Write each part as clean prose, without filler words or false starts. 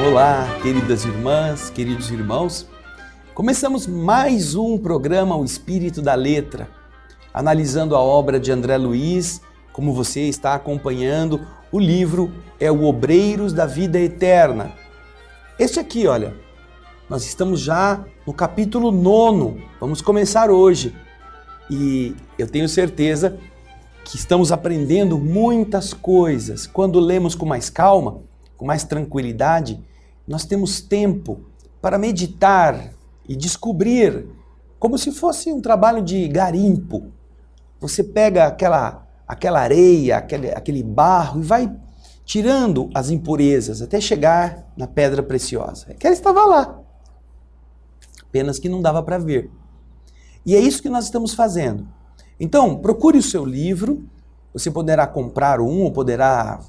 Olá, queridas irmãs, queridos irmãos. Começamos mais um programa O Espírito da Letra, analisando a obra de André Luiz. Como você está acompanhando, o livro é o Obreiros da Vida Eterna. Este aqui, olha, nós estamos já no capítulo 9, vamos começar hoje. E eu tenho certeza que estamos aprendendo muitas coisas. Quando lemos com mais calma, com mais tranquilidade, nós temos tempo para meditar e descobrir, como se fosse um trabalho de garimpo. Você pega aquela areia, aquele barro e vai tirando as impurezas até chegar na pedra preciosa. Aquela estava lá, apenas que não dava para ver. E é isso que nós estamos fazendo. Então, procure o seu livro, você poderá comprar um ou poderá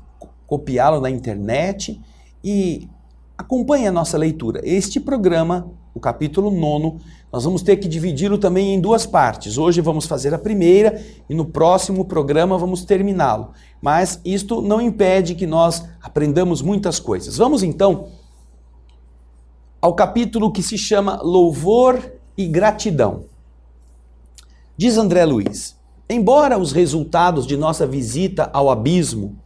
copiá-lo na internet e acompanhe a nossa leitura. Este programa, o capítulo 9, nós vamos ter que dividi-lo também em duas partes. Hoje vamos fazer a primeira e no próximo programa vamos terminá-lo. Mas isto não impede que nós aprendamos muitas coisas. Vamos então ao capítulo que se chama Louvor e Gratidão. Diz André Luiz: embora os resultados de nossa visita ao abismo,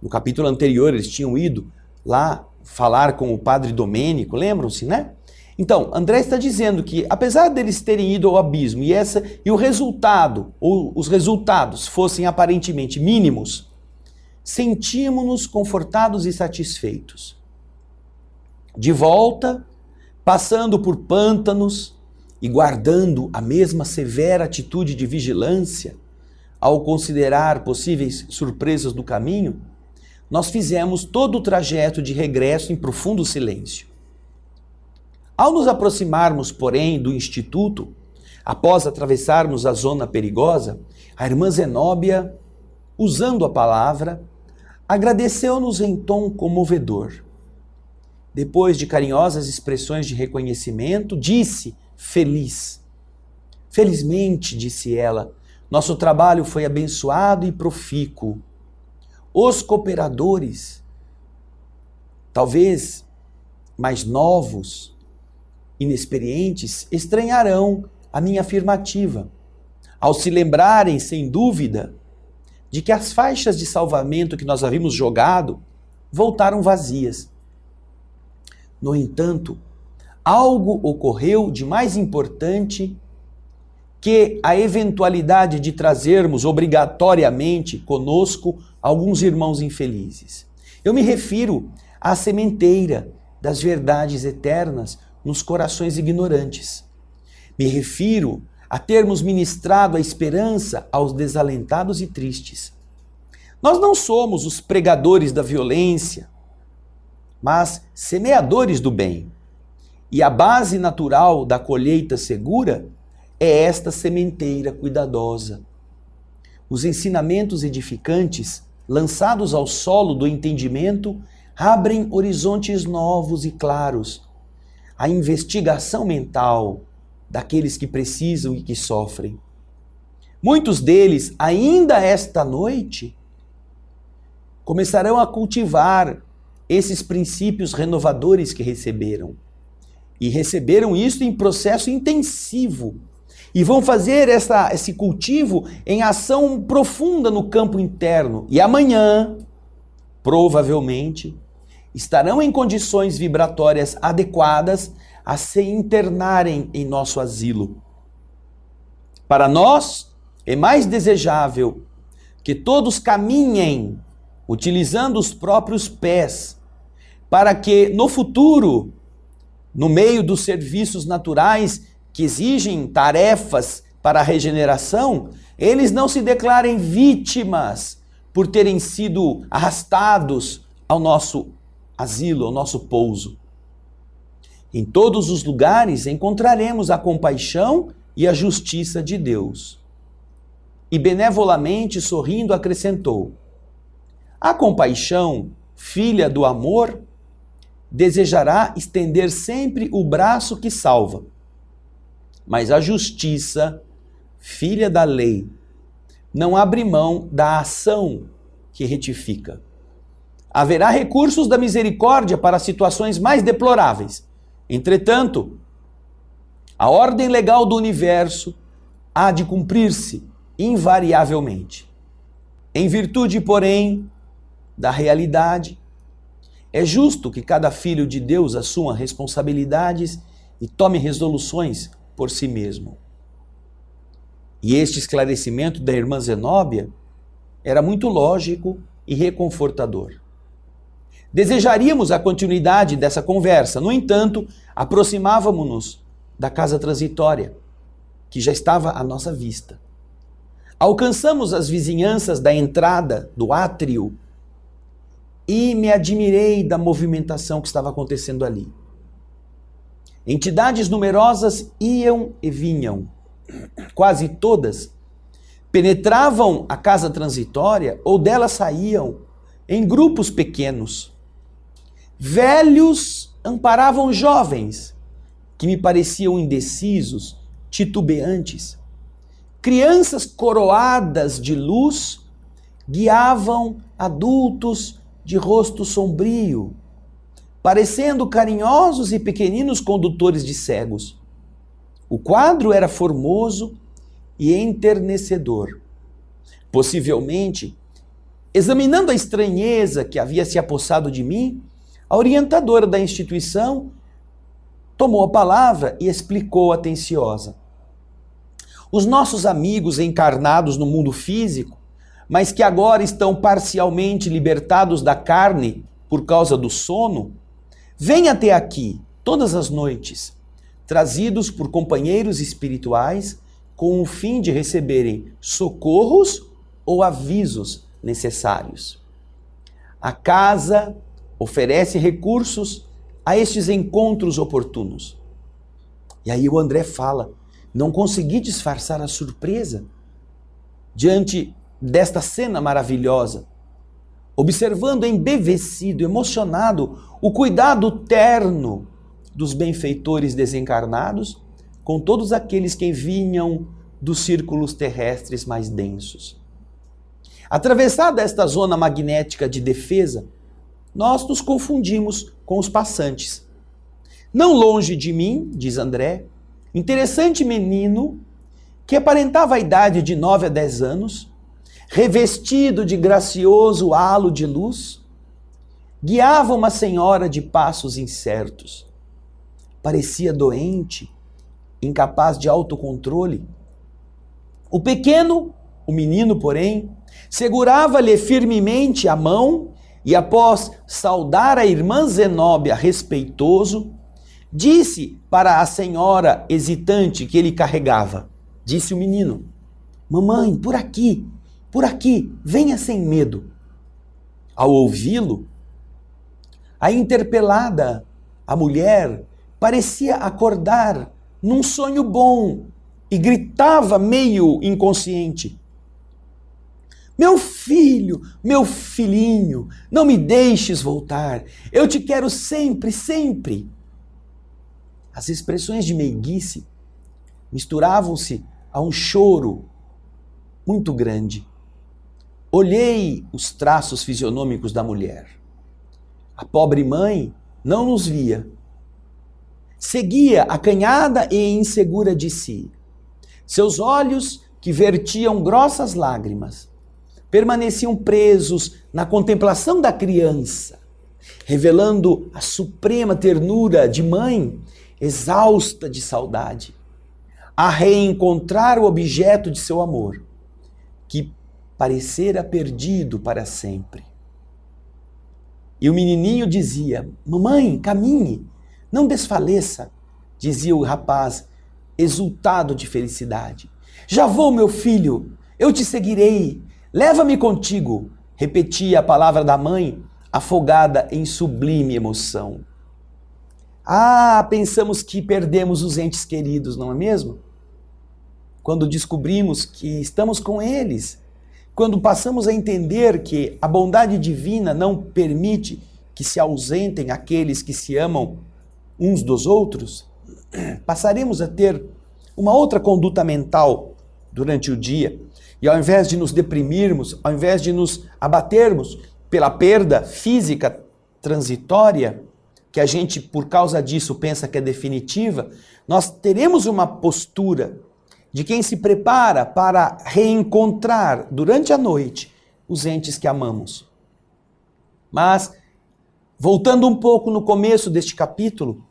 no capítulo anterior eles tinham ido lá falar com o padre Domênico, lembram-se, né? Então, André está dizendo que apesar deles terem ido ao abismo e o resultado, ou os resultados fossem aparentemente mínimos, sentimos-nos confortados e satisfeitos. De volta, passando por pântanos e guardando a mesma severa atitude de vigilância, ao considerar possíveis surpresas do caminho, nós fizemos todo o trajeto de regresso em profundo silêncio. Ao nos aproximarmos, porém, do instituto, após atravessarmos a zona perigosa, a irmã Zenóbia, usando a palavra, agradeceu-nos em tom comovedor. Depois de carinhosas expressões de reconhecimento, disse, feliz. Felizmente, disse ela, nosso trabalho foi abençoado e profícuo. Os cooperadores, talvez mais novos, inexperientes, estranharão a minha afirmativa, ao se lembrarem, sem dúvida, de que as faixas de salvamento que nós havíamos jogado voltaram vazias. No entanto, algo ocorreu de mais importante que a eventualidade de trazermos obrigatoriamente conosco alguns irmãos infelizes. Eu me refiro à sementeira das verdades eternas nos corações ignorantes. Me refiro a termos ministrado a esperança aos desalentados e tristes. Nós não somos os pregadores da violência, mas semeadores do bem. E a base natural da colheita segura é esta sementeira cuidadosa. Os ensinamentos edificantes, lançados ao solo do entendimento, abrem horizontes novos e claros. A investigação mental daqueles que precisam e que sofrem. Muitos deles, ainda esta noite, começarão a cultivar esses princípios renovadores que receberam. E receberam isso em processo intensivo. E vão fazer esse cultivo em ação profunda no campo interno. E amanhã, provavelmente, estarão em condições vibratórias adequadas a se internarem em nosso asilo. Para nós, é mais desejável que todos caminhem utilizando os próprios pés, para que no futuro, no meio dos serviços naturais que exigem tarefas para a regeneração, eles não se declarem vítimas por terem sido arrastados ao nosso asilo, ao nosso pouso. Em todos os lugares encontraremos a compaixão e a justiça de Deus. E benevolamente sorrindo acrescentou: a compaixão, filha do amor, desejará estender sempre o braço que salva. Mas a justiça, filha da lei, não abre mão da ação que retifica. Haverá recursos da misericórdia para situações mais deploráveis. Entretanto, a ordem legal do universo há de cumprir-se invariavelmente. Em virtude, porém, da realidade, é justo que cada filho de Deus assuma responsabilidades e tome resoluções por si mesmo. E este esclarecimento da irmã Zenóbia era muito lógico e reconfortador. Desejaríamos a continuidade dessa conversa, no entanto, aproximávamos-nos da casa transitória, que já estava à nossa vista. Alcançamos as vizinhanças da entrada do átrio e me admirei da movimentação que estava acontecendo ali. Entidades numerosas iam e vinham, quase todas penetravam a casa transitória ou dela saíam em grupos pequenos. Velhos amparavam jovens que me pareciam indecisos, titubeantes. Crianças coroadas de luz guiavam adultos de rosto sombrio, parecendo carinhosos e pequeninos condutores de cegos. O quadro era formoso e enternecedor. Possivelmente, examinando a estranheza que havia se apossado de mim, a orientadora da instituição tomou a palavra e explicou atenciosa. Os nossos amigos encarnados no mundo físico, mas que agora estão parcialmente libertados da carne por causa do sono, vêm até aqui todas as noites, trazidos por companheiros espirituais com o fim de receberem socorros ou avisos necessários. A casa oferece recursos a estes encontros oportunos. E aí o André fala, não consegui disfarçar a surpresa diante desta cena maravilhosa, observando embevecido, emocionado, o cuidado terno dos benfeitores desencarnados com todos aqueles que vinham dos círculos terrestres mais densos. Atravessada esta zona magnética de defesa, nós nos confundimos com os passantes. Não longe de mim, diz André, interessante menino que aparentava a idade de 9 a 10 anos, revestido de gracioso halo de luz, guiava uma senhora de passos incertos. Parecia doente, incapaz de autocontrole. O pequeno, o menino, porém, segurava-lhe firmemente a mão e, após saudar a irmã Zenóbia respeitoso, disse para a senhora hesitante que ele carregava, disse o menino, mamãe, por aqui, venha sem medo. Ao ouvi-lo, a interpelada, a mulher, parecia acordar num sonho bom e gritava meio inconsciente. Meu filho, meu filhinho, não me deixes voltar, eu te quero sempre, sempre. As expressões de meiguice misturavam-se a um choro muito grande. Olhei os traços fisionômicos da mulher. A pobre mãe não nos via. Seguia acanhada e insegura de si. Seus olhos, que vertiam grossas lágrimas, permaneciam presos na contemplação da criança, revelando a suprema ternura de mãe exausta de saudade, a reencontrar o objeto de seu amor, que parecera perdido para sempre. E o menininho dizia, mamãe, caminhe, não desfaleça, dizia o rapaz, exultado de felicidade. Já vou, meu filho, eu te seguirei, leva-me contigo, repetia a palavra da mãe, afogada em sublime emoção. Ah, pensamos que perdemos os entes queridos, não é mesmo? Quando descobrimos que estamos com eles, quando passamos a entender que a bondade divina não permite que se ausentem aqueles que se amam uns dos outros, passaremos a ter uma outra conduta mental durante o dia. E ao invés de nos deprimirmos, ao invés de nos abatermos, pela perda física transitória, que a gente, por causa disso, pensa que é definitiva, nós teremos uma postura de quem se prepara para reencontrar durante a noite os entes que amamos. Mas, voltando um pouco no começo deste capítulo,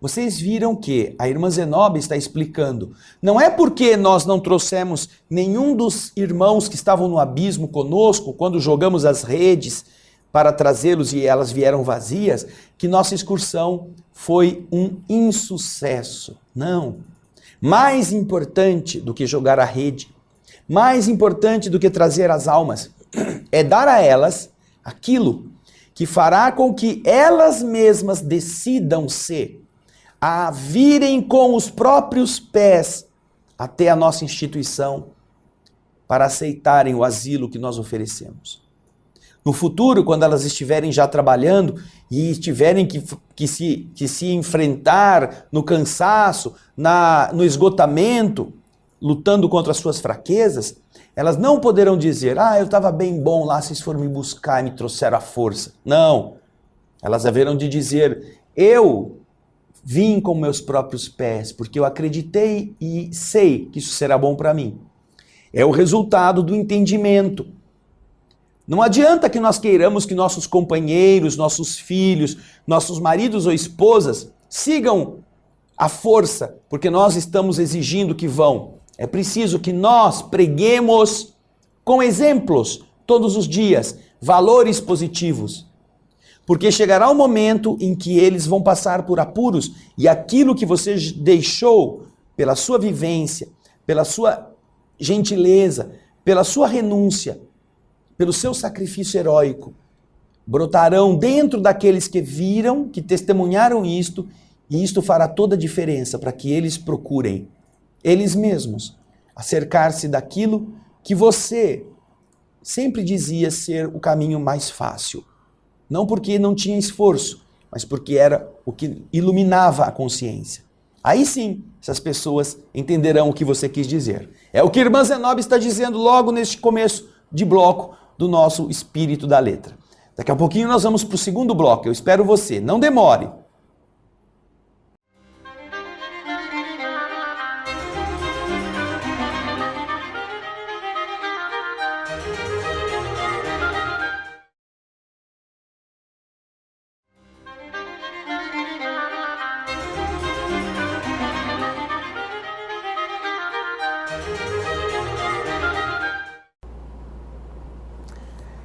vocês viram que a irmã Zenobia está explicando, não é porque nós não trouxemos nenhum dos irmãos que estavam no abismo conosco, quando jogamos as redes para trazê-los e elas vieram vazias, que nossa excursão foi um insucesso. Não. Mais importante do que jogar a rede, mais importante do que trazer as almas, é dar a elas aquilo que fará com que elas mesmas decidam-se a virem com os próprios pés até a nossa instituição para aceitarem o asilo que nós oferecemos. No futuro, quando elas estiverem já trabalhando e tiverem que se enfrentar no cansaço, no esgotamento, lutando contra as suas fraquezas, elas não poderão dizer, eu estava bem bom lá, vocês foram me buscar e me trouxeram a força. Não. Elas haverão de dizer, eu vim com meus próprios pés, porque eu acreditei e sei que isso será bom para mim. É o resultado do entendimento. Não adianta que nós queiramos que nossos companheiros, nossos filhos, nossos maridos ou esposas sigam a força, porque nós estamos exigindo que vão. É preciso que nós preguemos com exemplos todos os dias, valores positivos. Porque chegará um momento em que eles vão passar por apuros e aquilo que você deixou pela sua vivência, pela sua gentileza, pela sua renúncia, pelo seu sacrifício heróico, brotarão dentro daqueles que viram, que testemunharam isto, e isto fará toda a diferença para que eles procurem, eles mesmos, acercar-se daquilo que você sempre dizia ser o caminho mais fácil. Não porque não tinha esforço, mas porque era o que iluminava a consciência. Aí sim, essas pessoas entenderão o que você quis dizer. É o que a irmã Zenobia está dizendo logo neste começo de bloco do nosso Espírito da Letra. Daqui a pouquinho nós vamos para o segundo bloco. Eu espero você. Não demore.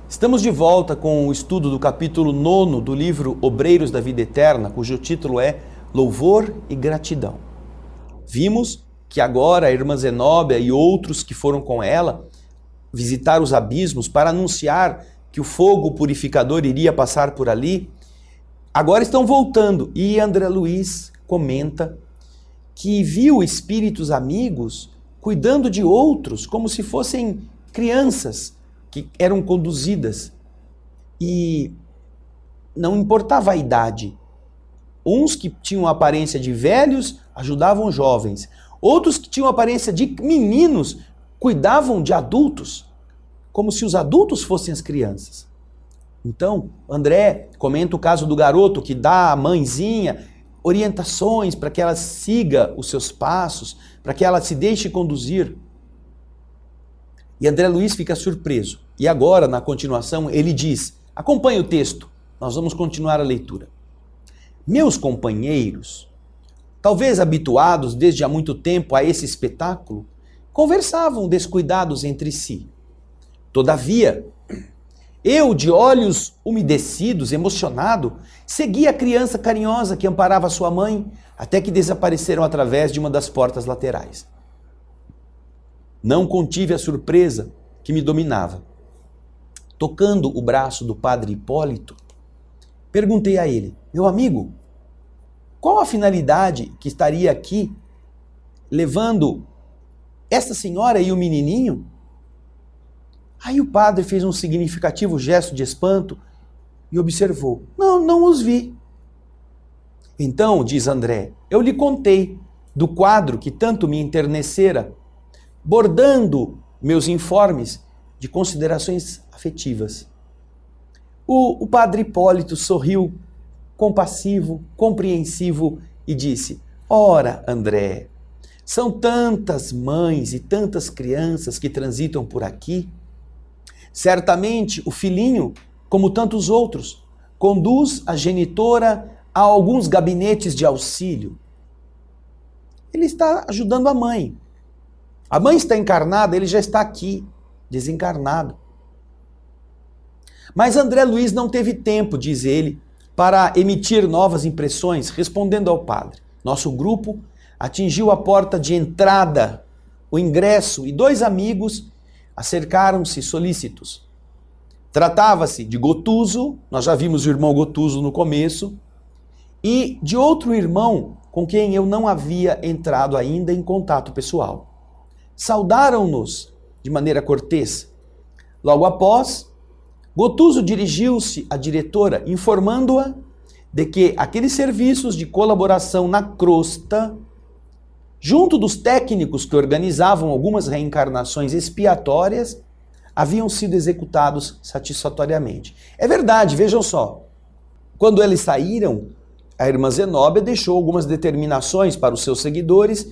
Estamos de volta com o estudo do capítulo 9 do livro Obreiros da Vida Eterna, cujo título é Louvor e Gratidão. Vimos que agora a irmã Zenobia e outros que foram com ela visitar os abismos para anunciar que o fogo purificador iria passar por ali, agora estão voltando. E André Luiz comenta que viu espíritos amigos cuidando de outros como se fossem crianças que eram conduzidas, e não importava a idade. Uns que tinham a aparência de velhos ajudavam jovens, outros que tinham a aparência de meninos cuidavam de adultos, como se os adultos fossem as crianças. Então, André comenta o caso do garoto que dá à mãezinha orientações para que ela siga os seus passos, para que ela se deixe conduzir. E André Luiz fica surpreso. E agora, na continuação, ele diz, acompanhe o texto, nós vamos continuar a leitura. Meus companheiros, talvez habituados desde há muito tempo a esse espetáculo, conversavam descuidados entre si. Todavia, eu, de olhos umedecidos, emocionado, segui a criança carinhosa que amparava sua mãe, até que desapareceram através de uma das portas laterais. Não contive a surpresa que me dominava. Tocando o braço do padre Hipólito, perguntei a ele, meu amigo, qual a finalidade que estaria aqui levando essa senhora e o menininho? Aí o padre fez um significativo gesto de espanto e observou, não os vi. Então, diz André, eu lhe contei do quadro que tanto me enternecera, bordando meus informes de considerações afetivas. O padre Hipólito sorriu, compassivo, compreensivo, e disse: ora, André, são tantas mães e tantas crianças que transitam por aqui. Certamente o filhinho, como tantos outros, conduz a genitora a alguns gabinetes de auxílio. Ele está ajudando a mãe. A mãe está encarnada, ele já está aqui, desencarnado. Mas André Luiz não teve tempo, diz ele, para emitir novas impressões, respondendo ao padre. Nosso grupo atingiu a porta de entrada, o ingresso, e 2 amigos acercaram-se solícitos. Tratava-se de Gotuso, nós já vimos o irmão Gotuso no começo, e de outro irmão com quem eu não havia entrado ainda em contato pessoal. Saudaram-nos de maneira cortês. Logo após, Gotuso dirigiu-se à diretora, informando-a de que aqueles serviços de colaboração na crosta, junto dos técnicos que organizavam algumas reencarnações expiatórias, haviam sido executados satisfatoriamente. É verdade, vejam só. Quando eles saíram, a irmã Zenóbia deixou algumas determinações para os seus seguidores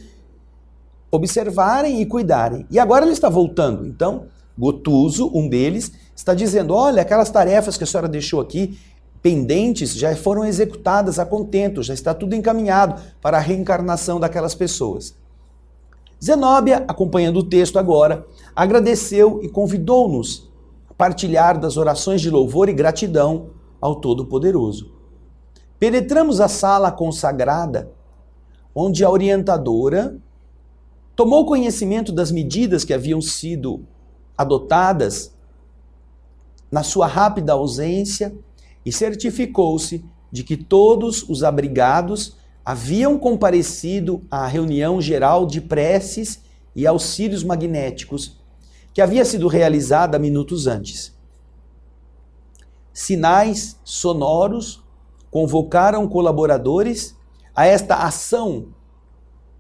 observarem e cuidarem. E agora ele está voltando. Então, Gotuso, um deles, está dizendo: olha, aquelas tarefas que a senhora deixou aqui pendentes já foram executadas a contento, já está tudo encaminhado para a reencarnação daquelas pessoas. Zenóbia, acompanhando o texto agora, agradeceu e convidou-nos a partilhar das orações de louvor e gratidão ao Todo-Poderoso. Penetramos a sala consagrada, onde a orientadora tomou conhecimento das medidas que haviam sido adotadas na sua rápida ausência e certificou-se de que todos os abrigados haviam comparecido à reunião geral de preces e auxílios magnéticos que havia sido realizada minutos antes. Sinais sonoros convocaram colaboradores a esta ação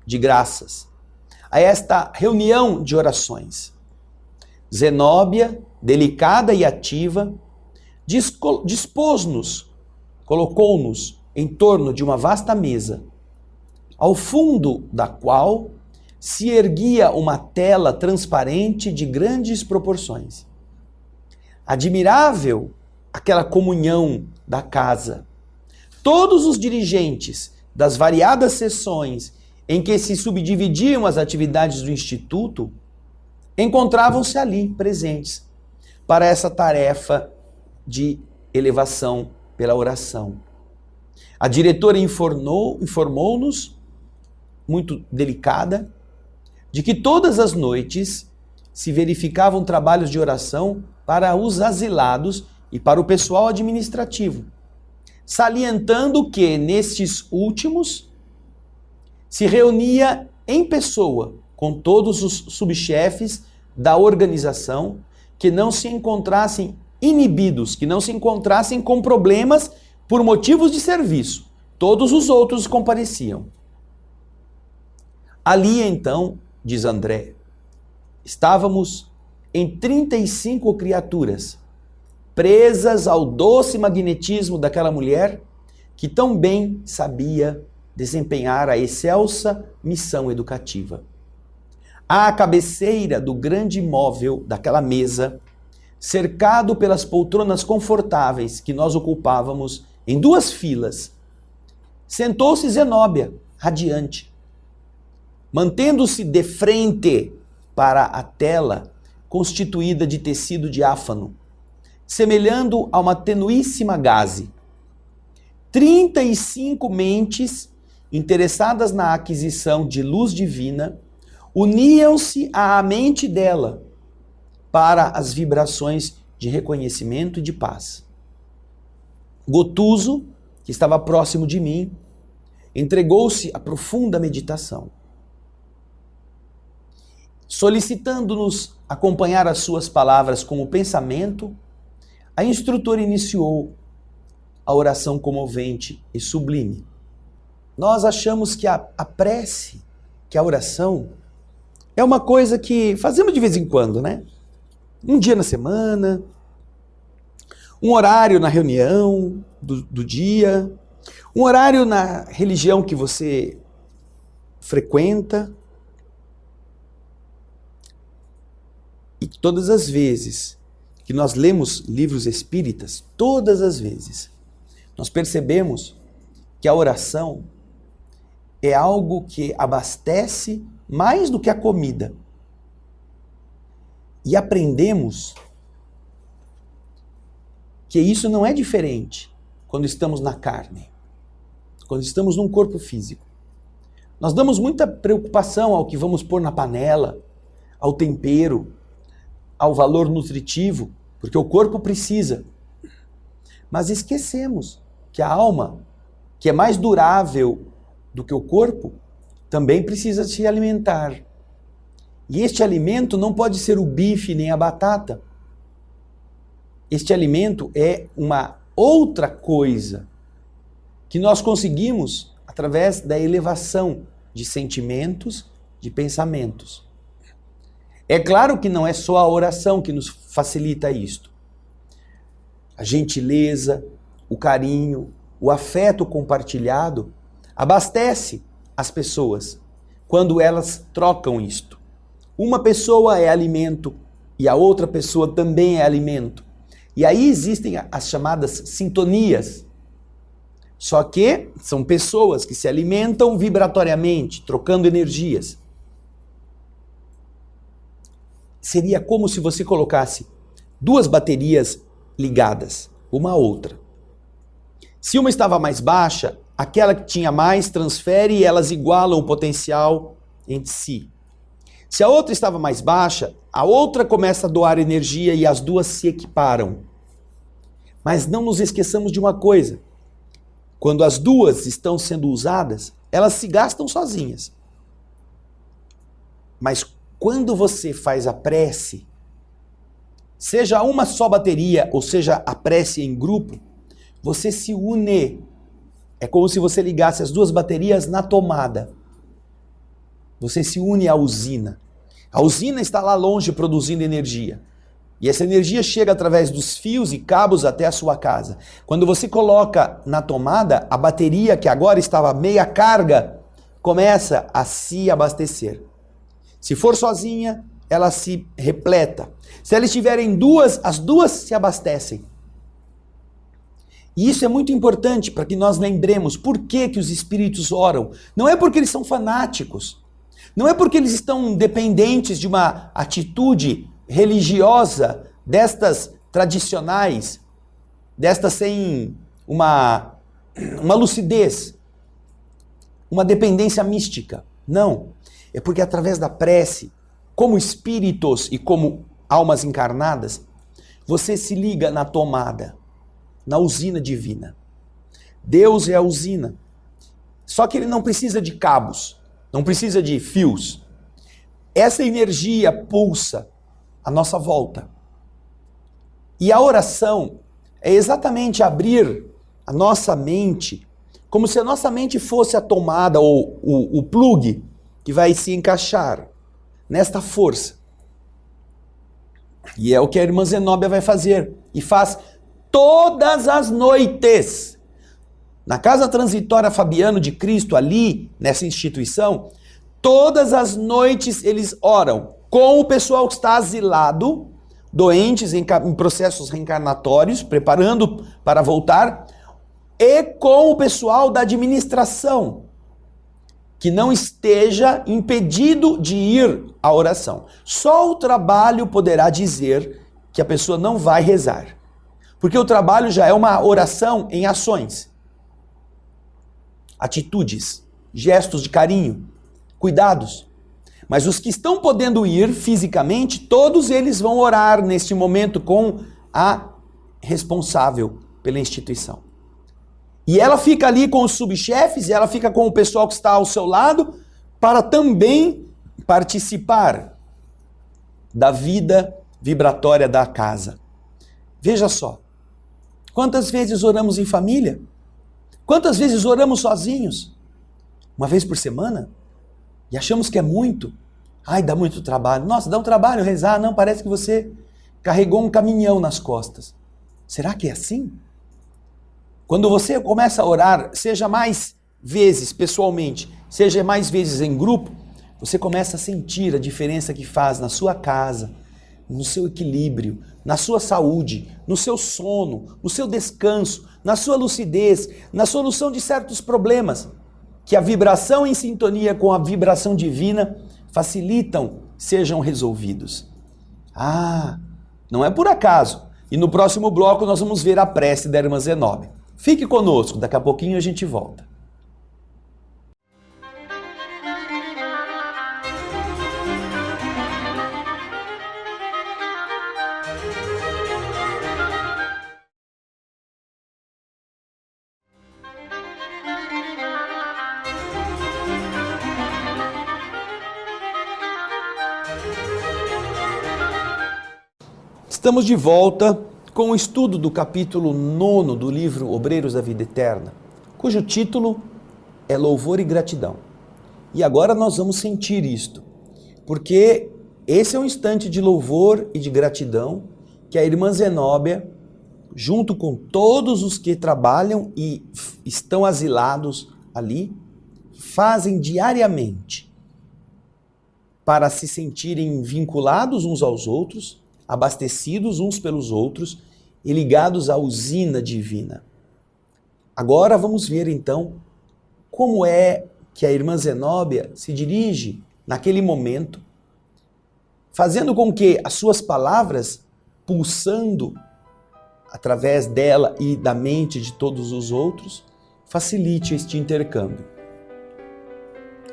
de graças, a esta reunião de orações. Zenóbia, delicada e ativa, dispôs-nos, colocou-nos em torno de uma vasta mesa, ao fundo da qual se erguia uma tela transparente de grandes proporções. Admirável aquela comunhão da casa. Todos os dirigentes das variadas seções em que se subdividiam as atividades do Instituto encontravam-se ali presentes para essa tarefa de elevação pela oração. A diretora informou-nos, muito delicada, de que todas as noites se verificavam trabalhos de oração para os asilados e para o pessoal administrativo, salientando que, nestes últimos, se reunia em pessoa com todos os subchefes da organização que não se encontrassem inibidos, que não se encontrassem com problemas por motivos de serviço. Todos os outros compareciam. Ali então, diz André, estávamos em 35 criaturas, presas ao doce magnetismo daquela mulher que tão bem sabia desempenhar a excelsa missão educativa. À cabeceira do grande móvel daquela mesa, cercado pelas poltronas confortáveis que nós ocupávamos em 2 filas, sentou-se Zenóbia, radiante, mantendo-se de frente para a tela constituída de tecido diáfano, semelhando a uma tenuíssima gaze. 35 mentes interessadas na aquisição de luz divina uniam-se à mente dela para as vibrações de reconhecimento e de paz. Gotuso, que estava próximo de mim, entregou-se à profunda meditação. Solicitando-nos acompanhar as suas palavras com o pensamento, a instrutora iniciou a oração comovente e sublime. Nós achamos que a prece, que a oração, é uma coisa que fazemos de vez em quando, né? Um dia na semana, um horário na reunião do dia, um horário na religião que você frequenta. E todas as vezes que nós lemos livros espíritas, todas as vezes, nós percebemos que a oração é algo que abastece mais do que a comida. E aprendemos que isso não é diferente quando estamos na carne, quando estamos num corpo físico. Nós damos muita preocupação ao que vamos pôr na panela, ao tempero, ao valor nutritivo, porque o corpo precisa. Mas esquecemos que a alma, que é mais durável do que o corpo, também precisa se alimentar. E este alimento não pode ser o bife nem a batata. Este alimento é uma outra coisa que nós conseguimos através da elevação de sentimentos, de pensamentos. É claro que não é só a oração que nos facilita isto. A gentileza, o carinho, o afeto compartilhado abastece as pessoas quando elas trocam isto. Uma pessoa é alimento e a outra pessoa também é alimento. E aí existem as chamadas sintonias. Só que são pessoas que se alimentam vibratoriamente, trocando energias. Seria como se você colocasse duas baterias ligadas, uma à outra. Se uma estava mais baixa, aquela que tinha mais transfere e elas igualam o potencial entre si. Se a outra estava mais baixa, a outra começa a doar energia e as duas se equiparam. Mas não nos esqueçamos de uma coisa. Quando as duas estão sendo usadas, elas se gastam sozinhas. Mas quando você faz a prece, seja uma só bateria ou seja a prece em grupo, você se une. É como se você ligasse as duas baterias na tomada. Você se une à usina. A usina está lá longe produzindo energia. E essa energia chega através dos fios e cabos até a sua casa. Quando você coloca na tomada, a bateria que agora estava meia carga começa a se abastecer. Se for sozinha, ela se repleta. Se elas estiverem duas, as duas se abastecem. E isso é muito importante para que nós lembremos por que os espíritos oram. Não é porque eles são fanáticos. Não é porque eles estão dependentes de uma atitude religiosa, destas tradicionais, destas sem uma lucidez, uma dependência mística. Não. É porque através da prece, como espíritos e como almas encarnadas, você se liga na tomada, na usina divina. Deus é a usina. Só que ele não precisa de cabos, não precisa de fios. Essa energia pulsa à nossa volta. E a oração é exatamente abrir a nossa mente, como se a nossa mente fosse a tomada ou o plug que vai se encaixar nesta força. E é o que a irmã Zenóbia vai fazer. E faz todas as noites. Na Casa Transitória Fabiano de Cristo, ali, nessa instituição, todas as noites eles oram com o pessoal que está asilado, doentes em processos reencarnatórios, preparando para voltar, e com o pessoal da administração, que não esteja impedido de ir à oração. Só o trabalho poderá dizer que a pessoa não vai rezar. Porque o trabalho já é uma oração em ações. Atitudes, gestos de carinho, cuidados. Mas os que estão podendo ir fisicamente, todos eles vão orar neste momento com a responsável pela instituição. E ela fica ali com os subchefes, e ela fica com o pessoal que está ao seu lado, para também participar da vida vibratória da casa. Veja só, quantas vezes oramos em família? Quantas vezes oramos sozinhos? Uma vez por semana? E achamos que é muito. Ai, dá muito trabalho. Nossa, dá um trabalho rezar. Não, parece que você carregou um caminhão nas costas. Será que é assim? Quando você começa a orar, seja mais vezes pessoalmente, seja mais vezes em grupo, você começa a sentir a diferença que faz na sua casa, no seu equilíbrio, na sua saúde, no seu sono, no seu descanso, na sua lucidez, na solução de certos problemas, que a vibração em sintonia com a vibração divina facilitam sejam resolvidos. Não é por acaso. E no próximo bloco nós vamos ver a prece da irmã Zenóbia. Fique conosco, daqui a pouquinho a gente volta. Estamos de volta com o estudo do capítulo 9 do livro Obreiros da Vida Eterna, cujo título é Louvor e Gratidão. E agora nós vamos sentir isto, porque esse é um instante de louvor e de gratidão que a irmã Zenóbia, junto com todos os que trabalham e estão asilados ali, fazem diariamente para se sentirem vinculados uns aos outros, abastecidos uns pelos outros e ligados à usina divina. Agora vamos ver então como é que a irmã Zenóbia se dirige naquele momento, fazendo com que as suas palavras, pulsando através dela e da mente de todos os outros, facilite este intercâmbio.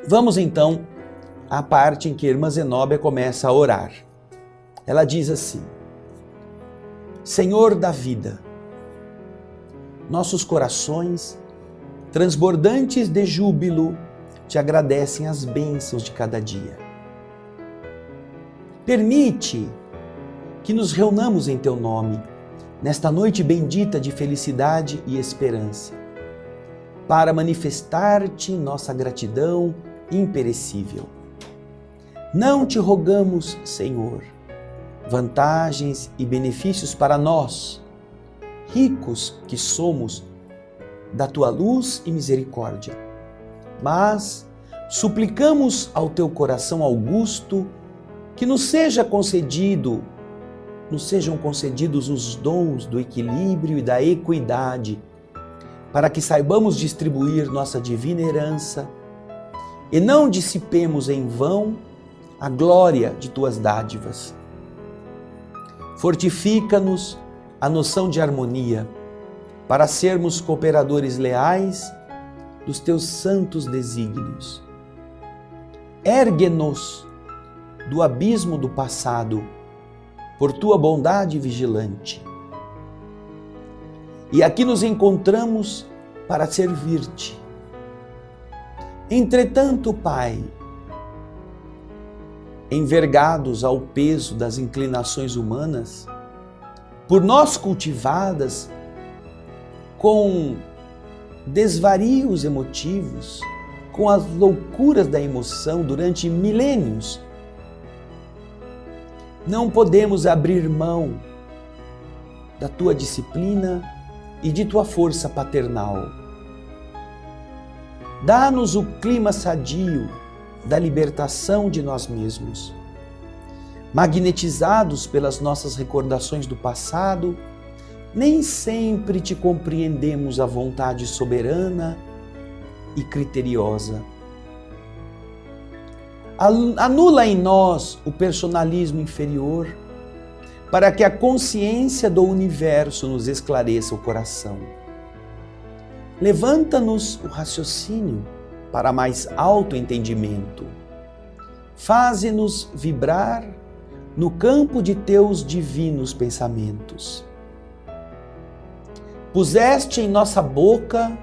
Vamos então à parte em que a irmã Zenóbia começa a orar. Ela diz assim: Senhor da vida, nossos corações, transbordantes de júbilo, te agradecem as bênçãos de cada dia. Permite que nos reunamos em teu nome, nesta noite bendita de felicidade e esperança, para manifestar-te nossa gratidão imperecível. Não te rogamos, Senhor, vantagens e benefícios para nós, ricos que somos da tua luz e misericórdia, mas suplicamos ao teu coração augusto que nos sejam concedidos os dons do equilíbrio e da equidade, para que saibamos distribuir nossa divina herança e não dissipemos em vão a glória de tuas dádivas. Fortifica-nos a noção de harmonia, para sermos cooperadores leais dos teus santos desígnios. Ergue-nos do abismo do passado, por tua bondade vigilante. E aqui nos encontramos para servir-te. Entretanto, Pai, envergados ao peso das inclinações humanas, por nós cultivadas com desvarios emotivos, com as loucuras da emoção durante milênios, não podemos abrir mão da tua disciplina e de tua força paternal. Dá-nos o clima sadio da libertação de nós mesmos. Magnetizados pelas nossas recordações do passado, nem sempre te compreendemos a vontade soberana e criteriosa. Anula em nós o personalismo inferior, para que a consciência do universo nos esclareça o coração. Levanta-nos o raciocínio para mais alto entendimento. Faze-nos vibrar no campo de teus divinos pensamentos. Puseste em nossa boca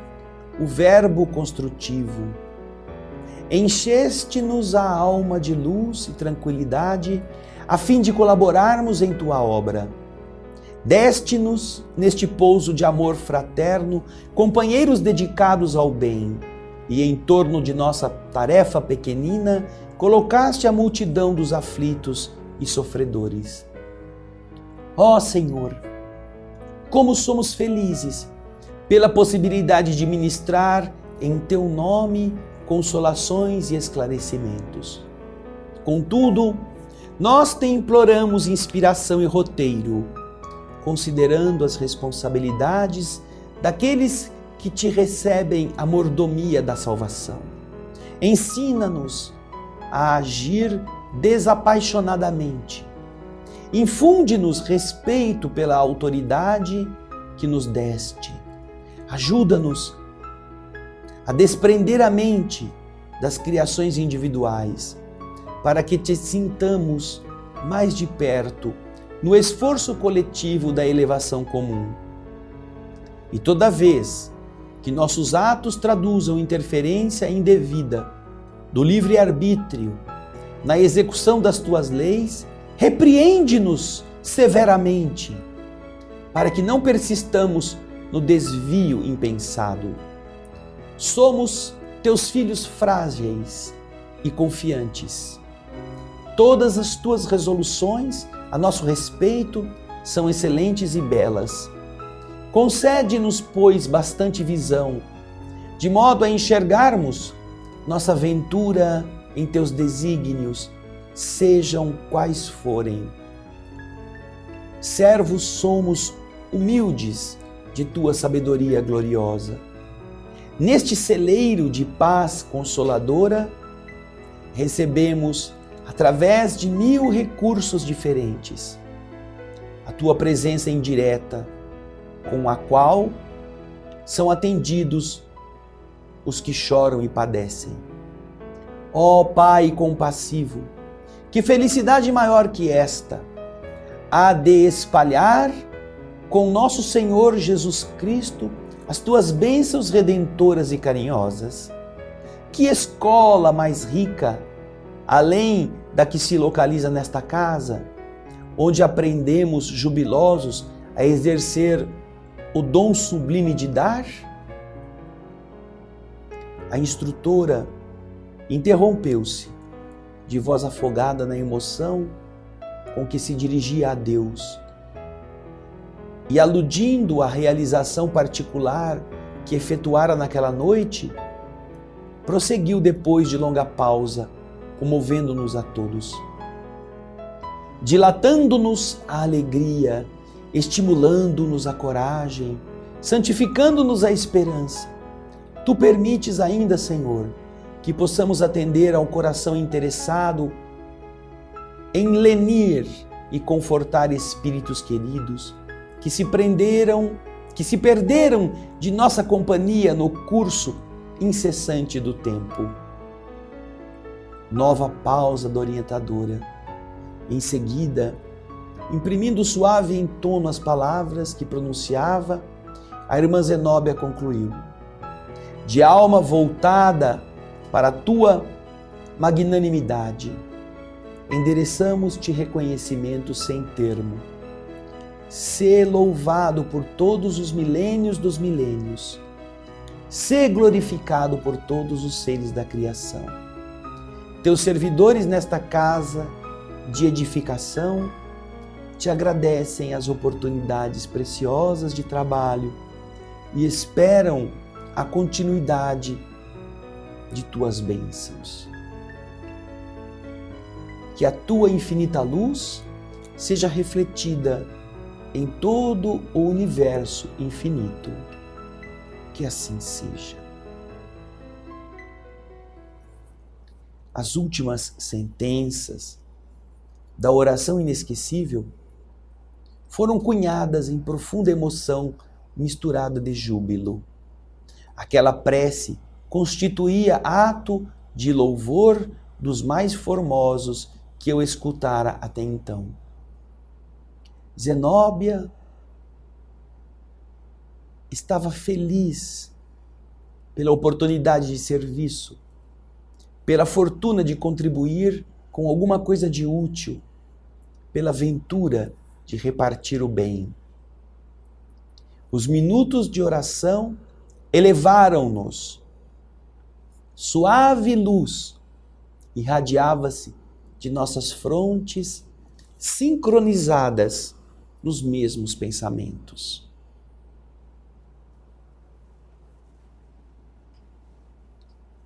o verbo construtivo. Encheste-nos a alma de luz e tranquilidade, a fim de colaborarmos em tua obra. Deste-nos, neste pouso de amor fraterno, companheiros dedicados ao bem, e em torno de nossa tarefa pequenina, colocaste a multidão dos aflitos e sofredores. Ó Senhor, como somos felizes pela possibilidade de ministrar em Teu nome consolações e esclarecimentos. Contudo, nós te imploramos inspiração e roteiro, considerando as responsabilidades daqueles que te recebem a mordomia da salvação. Ensina-nos a agir desapaixonadamente. Infunde-nos respeito pela autoridade que nos deste. Ajuda-nos a desprender a mente das criações individuais, para que te sintamos mais de perto no esforço coletivo da elevação comum. E toda vez que nossos atos traduzam interferência indevida do livre-arbítrio na execução das tuas leis, repreende-nos severamente, para que não persistamos no desvio impensado. Somos teus filhos frágeis e confiantes. Todas as tuas resoluções a nosso respeito são excelentes e belas. Concede-nos, pois, bastante visão, de modo a enxergarmos nossa ventura em teus desígnios, sejam quais forem. Servos somos humildes de tua sabedoria gloriosa. Neste celeiro de paz consoladora, recebemos, através de 1000 recursos diferentes, a tua presença indireta, com a qual são atendidos os que choram e padecem. Ó Pai compassivo, que felicidade maior que esta há de espalhar com nosso Senhor Jesus Cristo as tuas bênçãos redentoras e carinhosas. Que escola mais rica, além da que se localiza nesta casa, onde aprendemos jubilosos a exercer o dom sublime de dar? A instrutora interrompeu-se, de voz afogada na emoção com que se dirigia a Deus, e aludindo à realização particular que efetuara naquela noite, prosseguiu depois de longa pausa, comovendo-nos a todos. Dilatando-nos a alegria, estimulando-nos a coragem, santificando-nos a esperança, Tu permites ainda, Senhor, que possamos atender ao coração interessado em lenir e confortar espíritos queridos que se perderam de nossa companhia no curso incessante do tempo. Nova pausa da orientadora. Em seguida, imprimindo suave em tono as palavras que pronunciava, a irmã Zenóbia concluiu: de alma voltada para a tua magnanimidade, endereçamos-te reconhecimento sem termo. Sê louvado por todos os milênios dos milênios. Sê glorificado por todos os seres da criação. Teus servidores nesta casa de edificação te agradecem as oportunidades preciosas de trabalho e esperam a continuidade de tuas bênçãos. Que a tua infinita luz seja refletida em todo o universo infinito. Que assim seja. As últimas sentenças da oração inesquecível foram cunhadas em profunda emoção misturada de júbilo. Aquela prece constituía ato de louvor dos mais formosos que eu escutara até então. Zenóbia estava feliz pela oportunidade de serviço, pela fortuna de contribuir com alguma coisa de útil, pela ventura de repartir o bem. Os minutos de oração elevaram-nos. Suave luz irradiava-se de nossas frontes, sincronizadas nos mesmos pensamentos.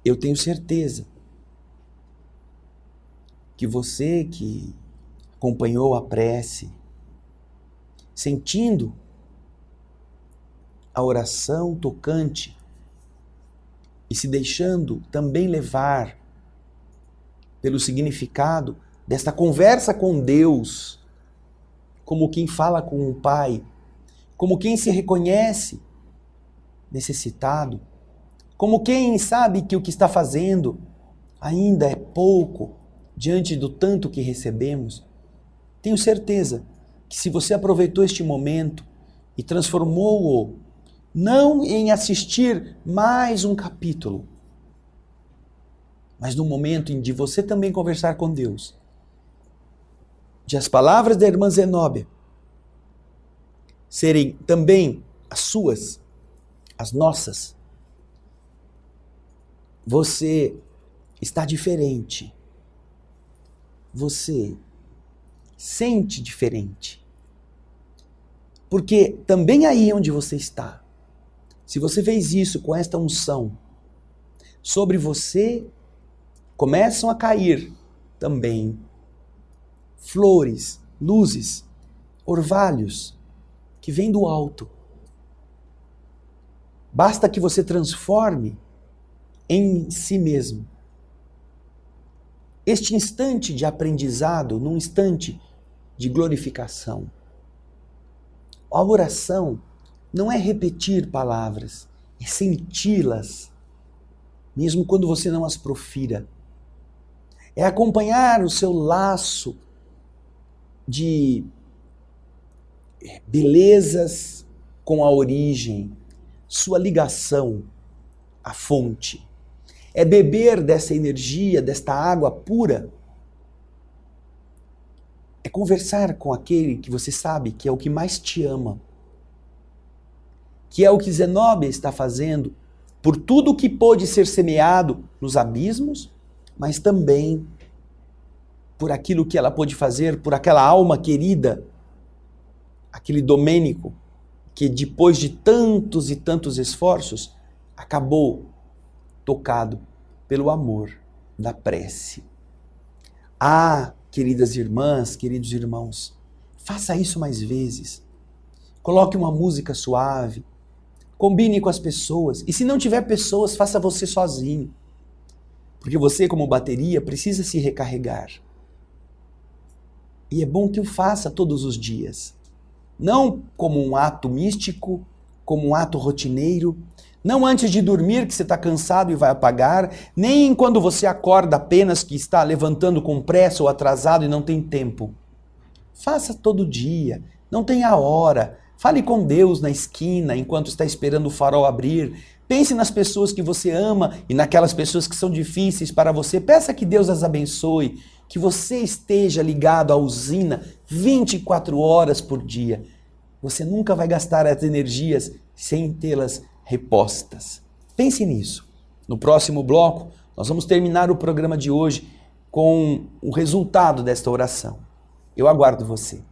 Eu tenho certeza que você que acompanhou a prece, sentindo a oração tocante e se deixando também levar pelo significado desta conversa com Deus, como quem fala com o Pai, como quem se reconhece necessitado, como quem sabe que o que está fazendo ainda é pouco diante do tanto que recebemos. Tenho certeza que se você aproveitou este momento e transformou-o não em assistir mais um capítulo, mas no momento em de você também conversar com Deus, de as palavras da irmã Zenóbia serem também as suas, as nossas, você está diferente. Você sente diferente. Porque também aí onde você está, se você fez isso com esta unção, sobre você começam a cair também flores, luzes, orvalhos que vêm do alto. Basta que você transforme em si mesmo este instante de aprendizado num instante de glorificação. A oração não é repetir palavras, é senti-las, mesmo quando você não as profira. É acompanhar o seu laço de belezas com a origem, sua ligação à fonte. É beber dessa energia, desta água pura. É conversar com aquele que você sabe que é o que mais te ama. Que é o que Zenóbia está fazendo por tudo que pôde ser semeado nos abismos, mas também por aquilo que ela pôde fazer por aquela alma querida, aquele Domênico, que depois de tantos e tantos esforços, acabou tocado pelo amor da prece. Ah, queridas irmãs, queridos irmãos, faça isso mais vezes. Coloque uma música suave, combine com as pessoas, e se não tiver pessoas, faça você sozinho. Porque você, como bateria, precisa se recarregar. E é bom que o faça todos os dias. Não como um ato místico, como um ato rotineiro, não antes de dormir que você está cansado e vai apagar, nem quando você acorda apenas que está levantando com pressa ou atrasado e não tem tempo. Faça todo dia, não tenha hora. Fale com Deus na esquina enquanto está esperando o farol abrir. Pense nas pessoas que você ama e naquelas pessoas que são difíceis para você. Peça que Deus as abençoe, que você esteja ligado à usina 24 horas por dia. Você nunca vai gastar as energias sem tê-las repostas. Pense nisso. No próximo bloco, nós vamos terminar o programa de hoje com o resultado desta oração. Eu aguardo você.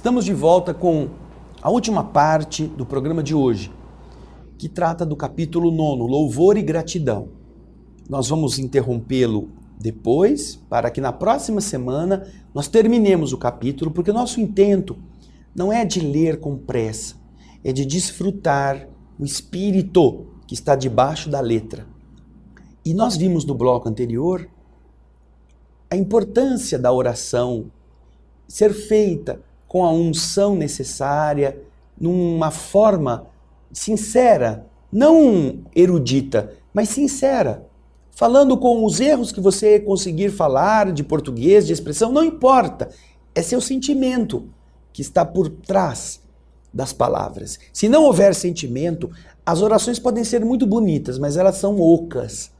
Estamos de volta com a última parte do programa de hoje, que trata do capítulo 9, Louvor e Gratidão. Nós vamos interrompê-lo depois, para que na próxima semana nós terminemos o capítulo, porque o nosso intento não é de ler com pressa, é de desfrutar o espírito que está debaixo da letra. E nós vimos no bloco anterior a importância da oração ser feita com a unção necessária, numa forma sincera, não erudita, mas sincera, falando com os erros que você conseguir falar de português, de expressão, não importa, é seu sentimento que está por trás das palavras. Se não houver sentimento, as orações podem ser muito bonitas, mas elas são ocas.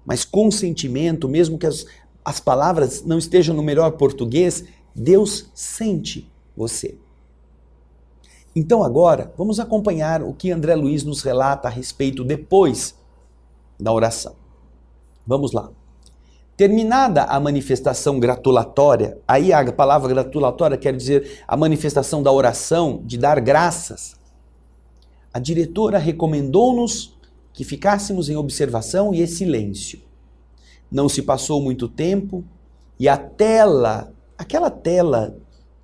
Mas com sentimento, mesmo que as as palavras não estejam no melhor português, Deus sente você. Então agora, vamos acompanhar o que André Luiz nos relata a respeito depois da oração. Vamos lá. Terminada a manifestação gratulatória, aí a palavra gratulatória quer dizer a manifestação da oração, de dar graças, a diretora recomendou-nos que ficássemos em observação e em silêncio. Não se passou muito tempo e a tela, aquela tela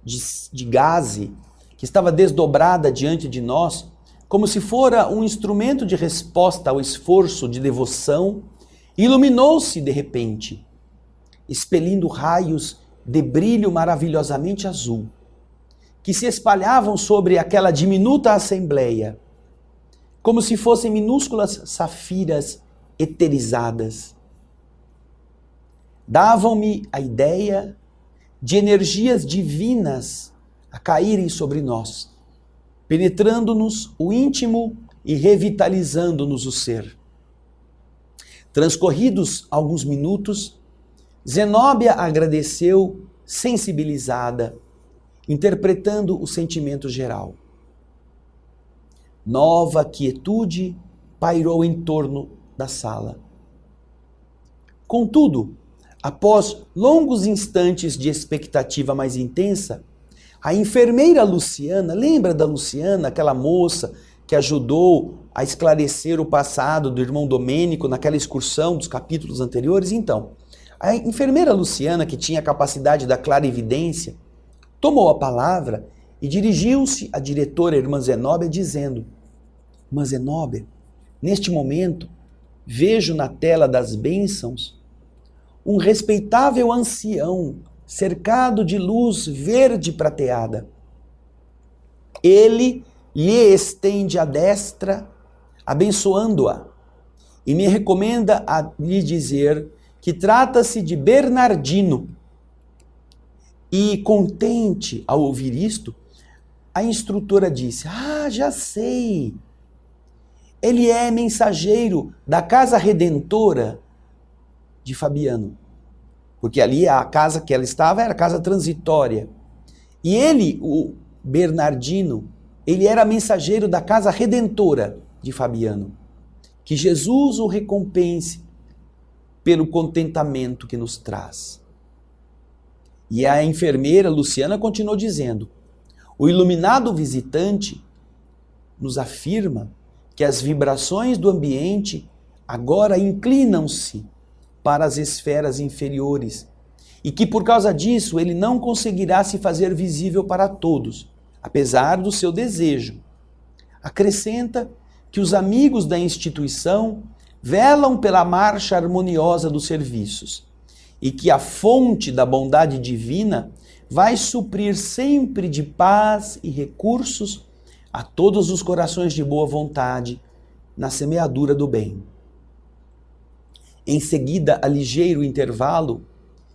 de gaze que estava desdobrada diante de nós, como se fora um instrumento de resposta ao esforço de devoção, iluminou-se de repente, expelindo raios de brilho maravilhosamente azul, que se espalhavam sobre aquela diminuta assembleia, como se fossem minúsculas safiras eterizadas. Davam-me a ideia de energias divinas a caírem sobre nós, penetrando-nos o íntimo e revitalizando-nos o ser. Transcorridos alguns minutos, Zenóbia agradeceu, sensibilizada, interpretando o sentimento geral. Nova quietude pairou em torno da sala. Contudo, após longos instantes de expectativa mais intensa, a enfermeira Luciana, lembra da Luciana, aquela moça que ajudou a esclarecer o passado do irmão Domênico naquela excursão dos capítulos anteriores? Então, a enfermeira Luciana, que tinha a capacidade da clarividência, tomou a palavra e dirigiu-se à diretora irmã Zenóbia dizendo: Irmã Zenóbia, neste momento vejo na tela das bênçãos um respeitável ancião cercado de luz verde prateada. Ele lhe estende a destra, abençoando-a, e me recomenda a lhe dizer que trata-se de Bernardino. E contente ao ouvir isto, a instrutora disse: já sei. Ele é mensageiro da Casa Redentora de Fabiano. Porque ali a casa que ela estava era a casa transitória. E ele, o Bernardino, ele era mensageiro da Casa Redentora de Fabiano. Que Jesus o recompense pelo contentamento que nos traz. E a enfermeira Luciana continuou dizendo: o iluminado visitante nos afirma que as vibrações do ambiente agora inclinam-se para as esferas inferiores e que por causa disso ele não conseguirá se fazer visível para todos, apesar do seu desejo. Acrescenta que os amigos da instituição velam pela marcha harmoniosa dos serviços e que a fonte da bondade divina vai suprir sempre de paz e recursos a todos os corações de boa vontade na semeadura do bem. Em seguida, a ligeiro intervalo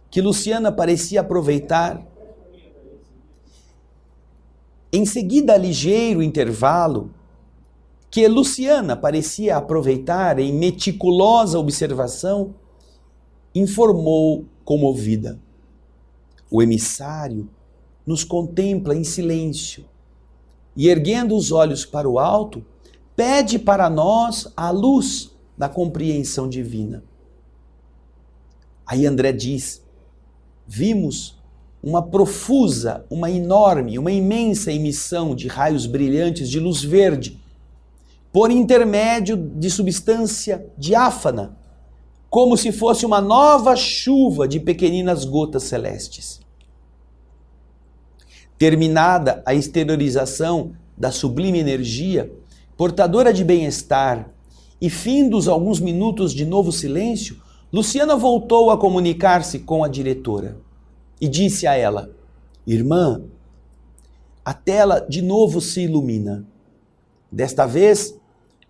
que Luciana parecia aproveitar, em meticulosa observação, informou comovida: o emissário nos contempla em silêncio e, erguendo os olhos para o alto, pede para nós a luz da compreensão divina. Aí André diz: vimos uma profusa, uma enorme, uma imensa emissão de raios brilhantes de luz verde, por intermédio de substância diáfana, como se fosse uma nova chuva de pequeninas gotas celestes. Terminada a exteriorização da sublime energia, portadora de bem-estar, e findos alguns minutos de novo silêncio, Luciana voltou a comunicar-se com a diretora e disse a ela: irmã, a tela de novo se ilumina. Desta vez,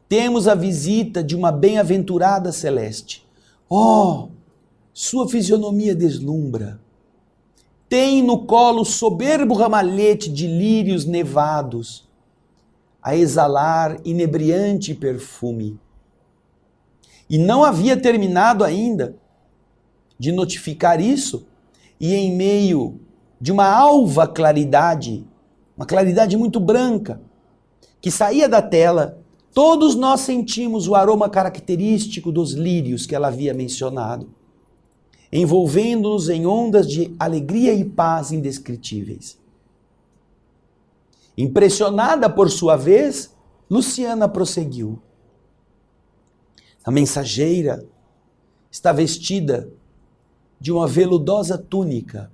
temos a visita de uma bem-aventurada celeste. Oh, sua fisionomia deslumbra. Tem no colo soberbo ramalhete de lírios nevados, a exalar inebriante perfume. E não havia terminado ainda, de notificar isso, e em meio de uma alva claridade, uma claridade muito branca, que saía da tela, todos nós sentimos o aroma característico dos lírios que ela havia mencionado, envolvendo-nos em ondas de alegria e paz indescritíveis. Impressionada por sua vez, Luciana prosseguiu. A mensageira está vestida de uma veludosa túnica,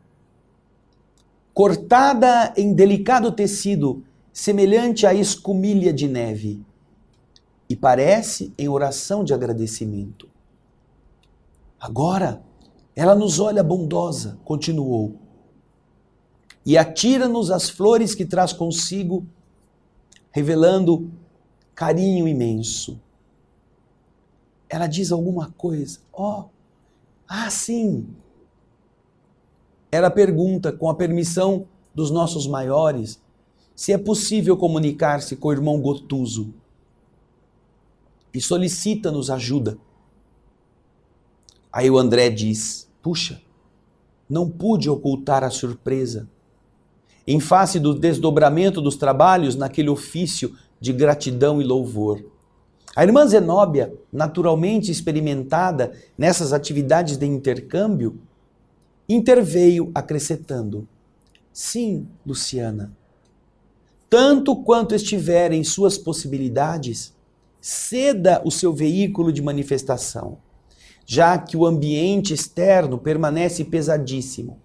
cortada em delicado tecido, semelhante à escumilha de neve, e parece em oração de agradecimento. Agora, ela nos olha bondosa, continuou, e atira-nos as flores que traz consigo, revelando carinho imenso. Ela diz alguma coisa. Sim. Ela pergunta, com a permissão dos nossos maiores, se é possível comunicar-se com o irmão Gotuso. E solicita-nos ajuda. Aí o André diz, puxa, não pude ocultar a surpresa. Em face do desdobramento dos trabalhos naquele ofício de gratidão e louvor. A irmã Zenóbia, naturalmente experimentada nessas atividades de intercâmbio, interveio acrescentando, sim, Luciana, tanto quanto estiver em suas possibilidades, ceda o seu veículo de manifestação, já que o ambiente externo permanece pesadíssimo.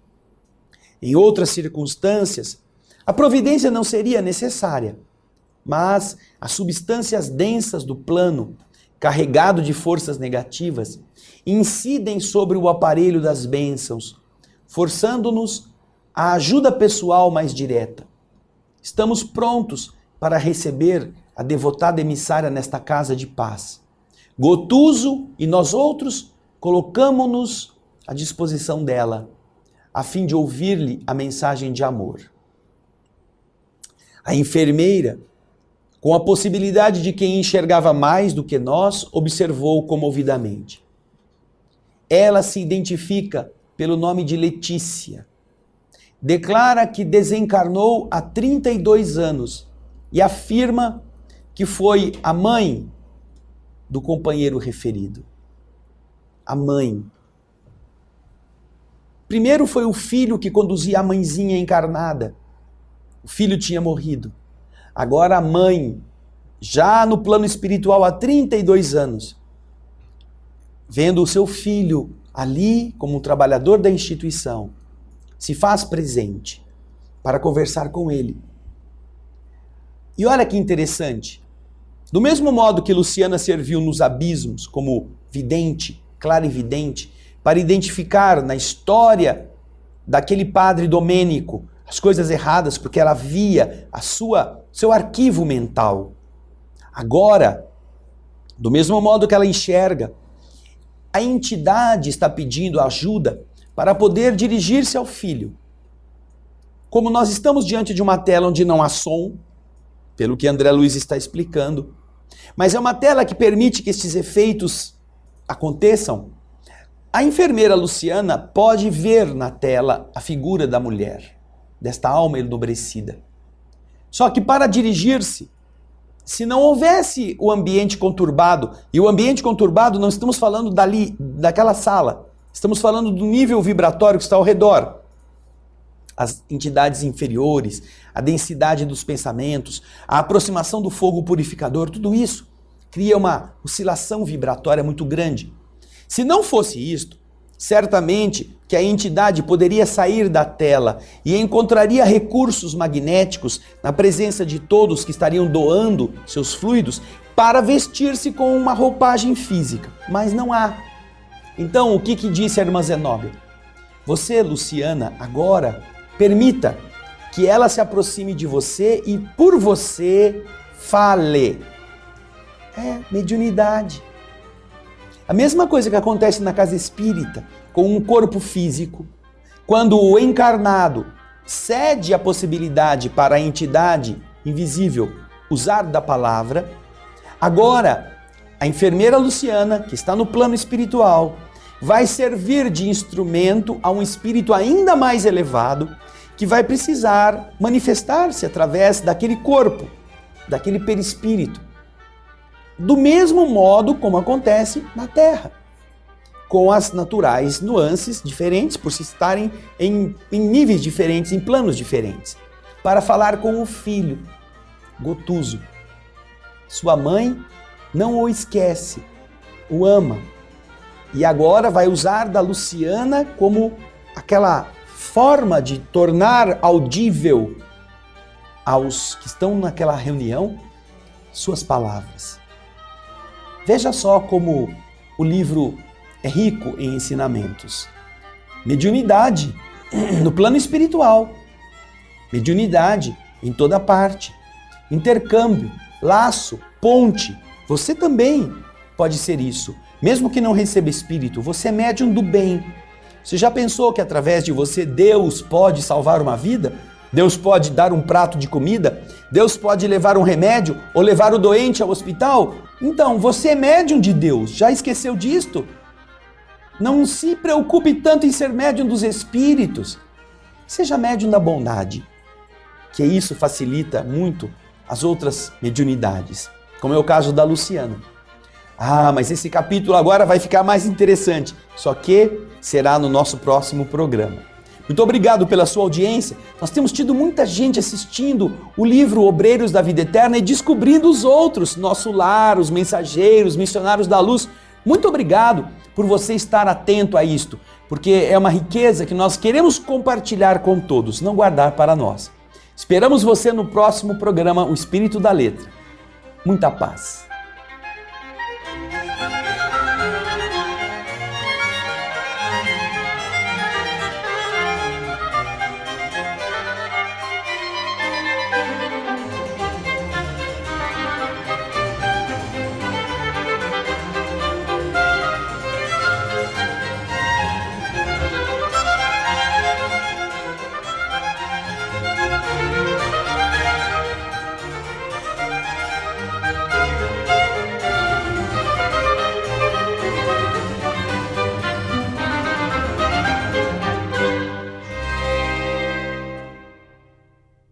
Em outras circunstâncias, a providência não seria necessária, mas as substâncias densas do plano, carregado de forças negativas, incidem sobre o aparelho das bênçãos, forçando-nos à ajuda pessoal mais direta. Estamos prontos para receber a devotada emissária nesta casa de paz. Gotuso e nós outros colocamo-nos à disposição dela, a fim de ouvir-lhe a mensagem de amor. A enfermeira, com a possibilidade de quem enxergava mais do que nós, observou comovidamente. Ela se identifica pelo nome de Letícia. Declara que desencarnou há 32 anos e afirma que foi a mãe do companheiro referido. A mãe. Primeiro foi o filho que conduzia a mãezinha encarnada. O filho tinha morrido. Agora a mãe, já no plano espiritual há 32 anos, vendo o seu filho ali como um trabalhador da instituição, se faz presente para conversar com ele. E olha que interessante, do mesmo modo que Luciana serviu nos abismos como vidente, clarividente, para identificar na história daquele padre Domênico as coisas erradas, porque ela via seu arquivo mental. Agora, do mesmo modo que ela enxerga, a entidade está pedindo ajuda para poder dirigir-se ao filho. Como nós estamos diante de uma tela onde não há som, pelo que André Luiz está explicando, mas é uma tela que permite que estes efeitos aconteçam, a enfermeira Luciana pode ver na tela a figura da mulher, desta alma enobrecida. Só que para dirigir-se, se não houvesse o ambiente conturbado, e o ambiente conturbado não estamos falando daquela sala, estamos falando do nível vibratório que está ao redor. As entidades inferiores, a densidade dos pensamentos, a aproximação do fogo purificador, tudo isso cria uma oscilação vibratória muito grande. Se não fosse isto, certamente que a entidade poderia sair da tela e encontraria recursos magnéticos na presença de todos que estariam doando seus fluidos para vestir-se com uma roupagem física, mas não há. Então, o que disse a irmã Zenóbia? Você, Luciana, agora permita que ela se aproxime de você e por você fale. É mediunidade. A mesma coisa que acontece na casa espírita, com um corpo físico, quando o encarnado cede a possibilidade para a entidade invisível usar da palavra, agora a enfermeira Luciana, que está no plano espiritual, vai servir de instrumento a um espírito ainda mais elevado que vai precisar manifestar-se através daquele corpo, daquele perispírito. Do mesmo modo como acontece na Terra, com as naturais nuances diferentes, por se estarem em níveis diferentes, em planos diferentes, para falar com o filho, Gotuso. Sua mãe não o esquece, o ama, e agora vai usar da Luciana como aquela forma de tornar audível aos que estão naquela reunião suas palavras. Veja só como o livro é rico em ensinamentos. Mediunidade no plano espiritual, mediunidade em toda parte, intercâmbio, laço, ponte. Você também pode ser isso. Mesmo que não receba espírito, você é médium do bem. Você já pensou que através de você Deus pode salvar uma vida? Deus pode dar um prato de comida? Deus pode levar um remédio ou levar o doente ao hospital? Então, você é médium de Deus. Já esqueceu disto? Não se preocupe tanto em ser médium dos espíritos. Seja médium da bondade, que isso facilita muito as outras mediunidades, como é o caso da Luciana. Ah, mas esse capítulo agora vai ficar mais interessante, só que será no nosso próximo programa. Muito obrigado pela sua audiência. Nós temos tido muita gente assistindo o livro Obreiros da Vida Eterna e descobrindo os outros, Nosso Lar, os Mensageiros, Missionários da Luz. Muito obrigado por você estar atento a isto, porque é uma riqueza que nós queremos compartilhar com todos, não guardar para nós. Esperamos você no próximo programa, O Espírito da Letra. Muita paz.